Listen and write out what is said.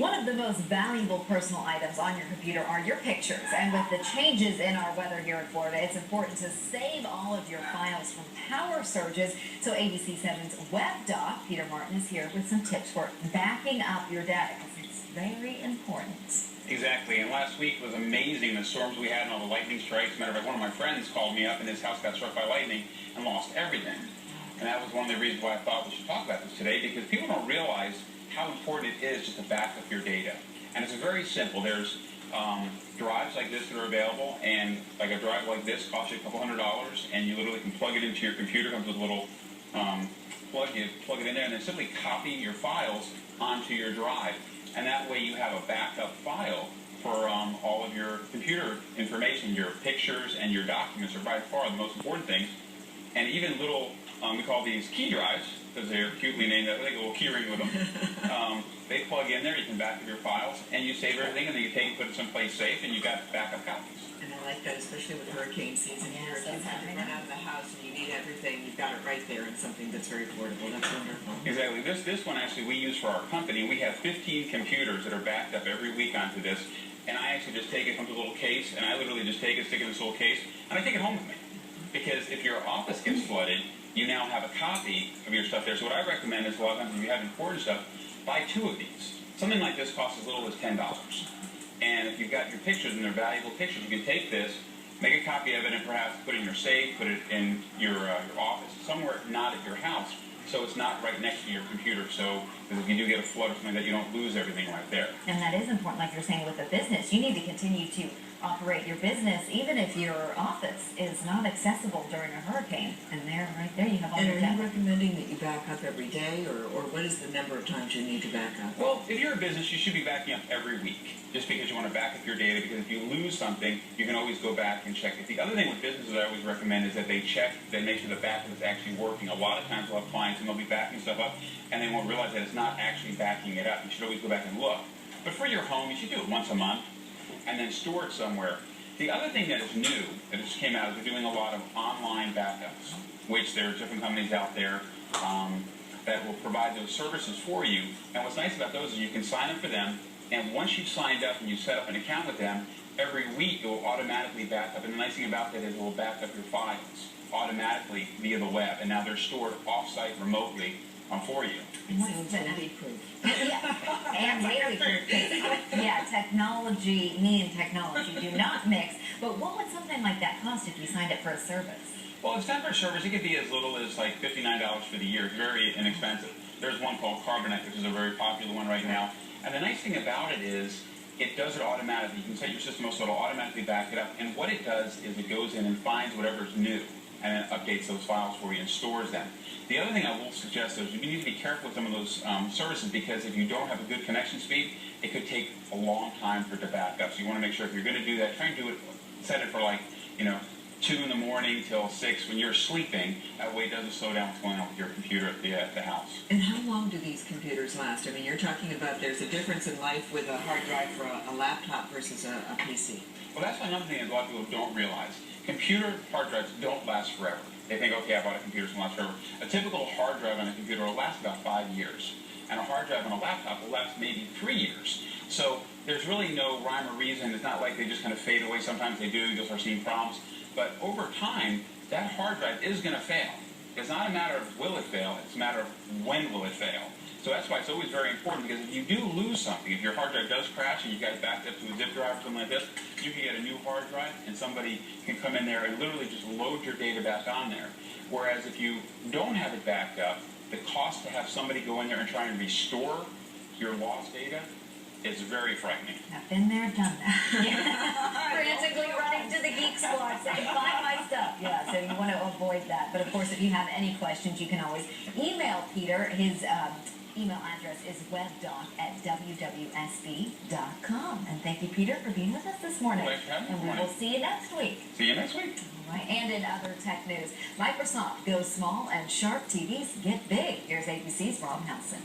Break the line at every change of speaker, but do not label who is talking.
One of the most valuable personal items on your computer are your pictures. And with the changes in our weather here in Florida, it's important to save all of your files from power surges. So ABC7's WebDoc, Peter Martin, is here with some tips for backing up your data, because it's very important.
Exactly, and last week was amazing, the storms we had and all the lightning strikes. Matter of fact, one of my friends called me up and his house got struck by lightning and lost everything. And that was one of the reasons why I thought we should talk about this today, because people don't realize how important it is just to back up your data. And it's very simple. There's drives like this that are available, and like a drive like this costs you a couple $100, and you literally can plug it into your computer. It comes with a little plug. You plug it in there, and then simply copy your files onto your drive. And that way you have a backup file for all of your computer information. Your pictures and your documents are by far the most important things. And even little, we call these key drives, because they're cutely named, they have a little key ring with them. They plug in there, you can back up your files, and you save everything, and then you take and put it someplace safe, and you got backup copies.
And I like that, especially with hurricane season here. If you have to run out of the house and you need everything, you've got it right there in something that's very portable. That's wonderful.
Exactly. This one actually we use for our company. We have 15 computers that are backed up every week onto this, and I actually just take it from the little case, and I literally just take it, stick it in this little case, and I take it home with me. Because if your office gets flooded, you now have a copy of your stuff there. So what I recommend is a lot of times if you have important stuff, buy 2 of these. Something like this costs as little as $10. And if you've got your pictures and they're valuable pictures, you can take this, make a copy of it, and perhaps put it in your safe, put it in your office, somewhere not at your house, so it's not right next to your computer. So if you do get a flood or something like that, you don't lose everything right there.
And that is important, like you're saying, with the business. You need to continue to operate your business, even if your office is not accessible during a hurricane. And right there, you have all your
data.
data.
And are you recommending that you back up every day, or what is the number of times you need to back up?
Well, if you're a business, you should be backing up every week, just because you want to back up your data, because if you lose something, you can always go back and check it. The other thing with businesses I always recommend is that they check, they make sure the backup is actually working. A lot of times we'll have clients and they'll be backing stuff up, and they won't realize that it's not actually backing it up. You should always go back and look. But for your home, you should do it once a month, and then store it somewhere. The other thing that is new, that just came out, is we're doing a lot of online backups, which there are different companies out there that will provide those services for you. And what's nice about those is you can sign up for them, and once you've signed up and you set up an account with them, every week it will automatically back up. And the nice thing about that is it will back up your files automatically via the web, and now they're stored off-site remotely for you.
Sounds leak-proof.
Yeah, and leak-proof. Yeah, technology, me and technology do not mix. But what would something like that cost if you signed up for a service?
Well, it's not for a service. It could be as little as like $59 for the year. It's very inexpensive. There's one called Carbonite, which is a very popular one right now. And the nice thing about it is it does it automatically. You can set your system up so it'll automatically back it up. And what it does is it goes in and finds whatever's new and then updates those files for you and stores them. The other thing I will suggest is you need to be careful with some of those services, because if you don't have a good connection speed, it could take a long time for it to back up. So you want to make sure if you're going to do that, try and do it, set it for like, 2 in the morning till 6 when you're sleeping. That way it doesn't slow down what's going on with your computer at the house.
And how long do these computers last? I mean, you're talking about there's a difference in life with a hard drive for a laptop versus a PC.
Well, that's another thing that a lot of people don't realize. Computer hard drives don't last forever. They think, okay, I bought a computer, it's going to last forever. A typical hard drive on a computer will last about 5 years. And a hard drive on a laptop will last maybe 3 years. So there's really no rhyme or reason. It's not like they just kind of fade away. Sometimes they do. You'll start seeing problems. But over time, that hard drive is going to fail. It's not a matter of will it fail. It's a matter of when will it fail. So that's why it's always very important, because if you do lose something, if your hard drive does crash and you got it backed up to a zip drive or something like this, you can get a new hard drive and somebody can come in there and literally just load your data back on there. Whereas if you don't have it backed up, the cost to have somebody go in there and try and restore your lost data is very frightening.
I've been there, done that. Frantically running to the Geek Squad saying, find my stuff. Yeah, so you want to avoid that. But of course, if you have any questions, you can always email Peter. His email address is webdoc@wwsb.com. And thank you, Peter, for being with us this morning.
Thanks for having me.
And we will see you next week.
See you next week.
All right. And in other tech news, Microsoft goes small and Sharp TVs get big. Here's ABC's Rob Nelson.